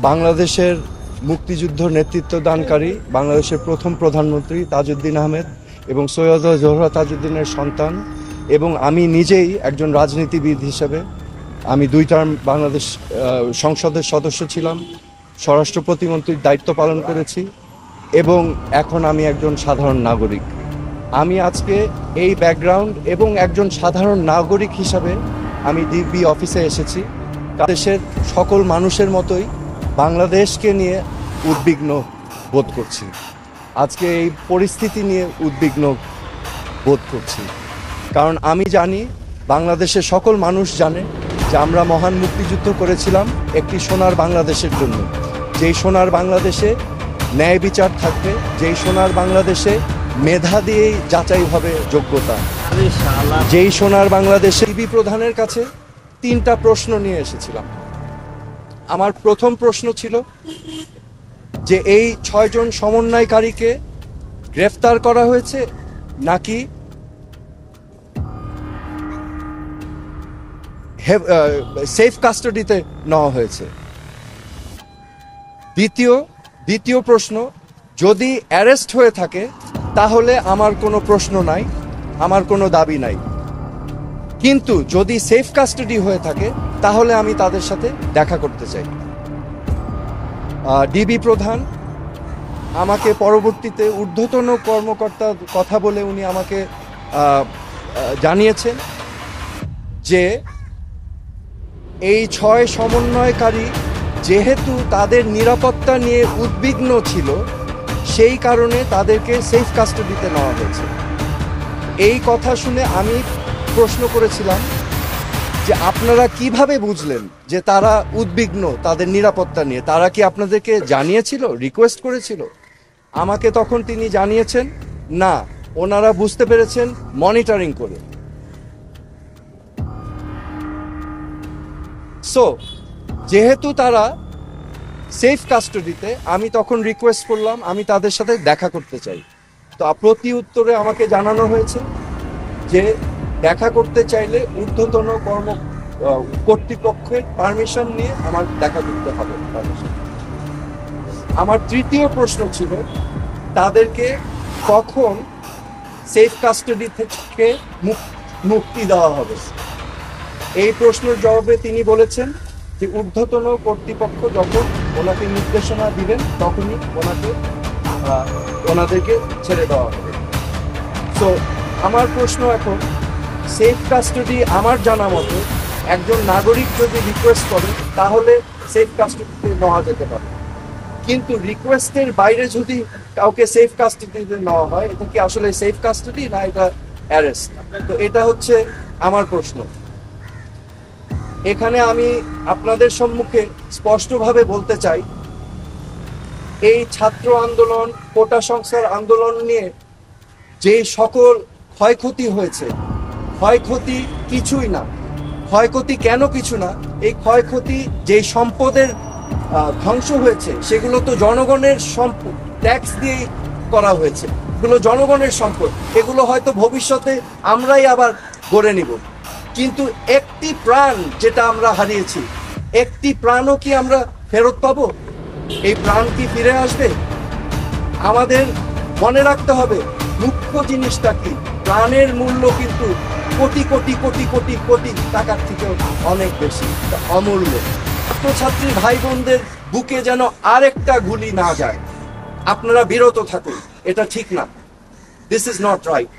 বাংলাদেশের মুক্তিযুদ্ধ নেতৃত্বদানকারী বাংলাদেশের প্রথম প্রধানমন্ত্রী তাজউদ্দিন আহমেদ এবং সৈয়দা জোহরা তাজউদ্দিনের সন্তান, এবং আমি নিজেই একজন রাজনীতিবিদ হিসেবে আমি 2 টার্ম বাংলাদেশ সংসদের সদস্য ছিলাম, স্বরাষ্ট্র প্রতিমন্ত্রীর দায়িত্ব পালন করেছি এবং এখন আমি একজন সাধারণ নাগরিক। আমি আজকে এই ব্যাকগ্রাউন্ড এবং একজন সাধারণ নাগরিক হিসাবে আমি ডিবি অফিসে এসেছি। দেশের সকল মানুষের মতোই বাংলাদেশকে নিয়ে উদ্বিগ্ন বোধ করছি। আজকে এই পরিস্থিতি নিয়ে উদ্বিগ্ন বোধ করছি, কারণ আমি জানি, বাংলাদেশের সকল মানুষ জানে যে আমরা মহান মুক্তিযুদ্ধ করেছিলাম একটি সোনার বাংলাদেশের জন্য। যেই সোনার বাংলাদেশে ন্যায় বিচার থাকবে, যেই সোনার বাংলাদেশে মেধা দিয়েই যাচাই হবে যোগ্যতা, যেই সোনার বাংলাদেশে ডিবি প্রধানের কাছে 3টা প্রশ্ন নিয়ে এসেছিলাম। আমার প্রথম প্রশ্ন ছিল যে এই 6 জন সমন্বয়কারীকে গ্রেফতার করা হয়েছে নাকি সেফ কাস্টাডিতে নেওয়া হয়েছে। দ্বিতীয় প্রশ্ন, যদি অ্যারেস্ট হয়ে থাকে তাহলে আমার কোনো প্রশ্ন নাই, আমার কোনো দাবি নাই, কিন্তু যদি সেফ কাস্টাডি হয়ে থাকে তাহলে আমি তাদের সাথে দেখা করতে চাই। ডিবি প্রধান আমাকে পরবর্তীতে ঊর্ধ্বতন কর্মকর্তা কথা বলে উনি আমাকে জানিয়েছেন যে এই 6 সমন্বয়কারী যেহেতু তাদের নিরাপত্তা নিয়ে উদ্বিগ্ন ছিল, সেই কারণে তাদেরকে সেফ কাস্টাডিতে নেওয়া হয়েছে। এই কথা শুনে আমি প্রশ্ন করেছিলাম যে আপনারা কিভাবে বুঝলেন যে তারা উদ্বিগ্ন তাদের নিরাপত্তা নিয়ে? তারা কি আপনাদেরকে জানিয়েছিল, রিকোয়েস্ট করেছিল? আমাকে তখন তিনি জানিয়েছেন না, ওনারা বুঝতে পেরেছেন মনিটরিং করে। সো যেহেতু তারা সেফ কাস্টাডিতে, আমি তখন রিকোয়েস্ট করলাম আমি তাদের সাথে দেখা করতে চাই। তো প্রতি উত্তরে আমাকে জানানো হয়েছে যে দেখা করতে চাইলে ঊর্ধ্বতন কর্তৃপক্ষের পারমিশন নিয়ে আমার দেখা করতে হবে তাদের সাথে। আমার তৃতীয় প্রশ্ন ছিল তাদেরকে কখন সেফ কাস্টাডি থেকে মুক্তি দেওয়া হবে। এই প্রশ্নের জবাবে তিনি বলেছেন যে ঊর্ধ্বতন কর্তৃপক্ষ যখন ওনাকে নির্দেশনা দিবেন তখনই ওনাদেরকে ছেড়ে দেওয়া হবে। সো আমার প্রশ্ন এখন, সেফ কাস্টাডি আমার জানা মতো একজন নাগরিক যদি রিকোয়েস্ট করে তাহলে সেফ কাস্টাডিতে নেওয়া যেতে পারে, কিন্তু রিকোয়েস্টের বাইরে যদি কাউকে সেফ কাস্টাডিতে নেওয়া হয়, এটা কি আসলে সেফ কাস্টাডি না এটা অ্যারেস্ট? তো এটা হচ্ছে আমার প্রশ্ন। এখানে আমি আপনাদের সম্মুখে স্পষ্টভাবে বলতে চাই, এই ছাত্র আন্দোলন, কোটা সংস্কার আন্দোলন নিয়ে যে সকল ক্ষয়ক্ষতি হয়েছে, ক্ষয়ক্ষতি কিছুই না। ক্ষয়ক্ষতি কেন কিছু না? এই ক্ষয়ক্ষতি যে সম্পদের ধ্বংস হয়েছে সেগুলো তো জনগণের সম্পদ, ট্যাক্স দিয়েই করা হয়েছে। এগুলো জনগণের সম্পদ, এগুলো হয়তো ভবিষ্যতে আমরাই আবার গড়ে নিব, কিন্তু একটি প্রাণ যেটা আমরা হারিয়েছি, একটি প্রাণও কি আমরা ফেরত পাবো? এই প্রাণ কি ফিরে আসবে? আমাদের মনে রাখতে হবে মুখ্য জিনিসটা কি, প্রাণের মূল্য কিন্তু কোটি কোটি কোটি কোটি কোটি টাকার থেকেও অনেক বেশি, অমূল্য। ছাত্রছাত্রী ভাই বোনদের বুকে যেন আরেকটা গুলি না যায়, আপনারা বিরত থাকুন, এটা ঠিক না। This is not right.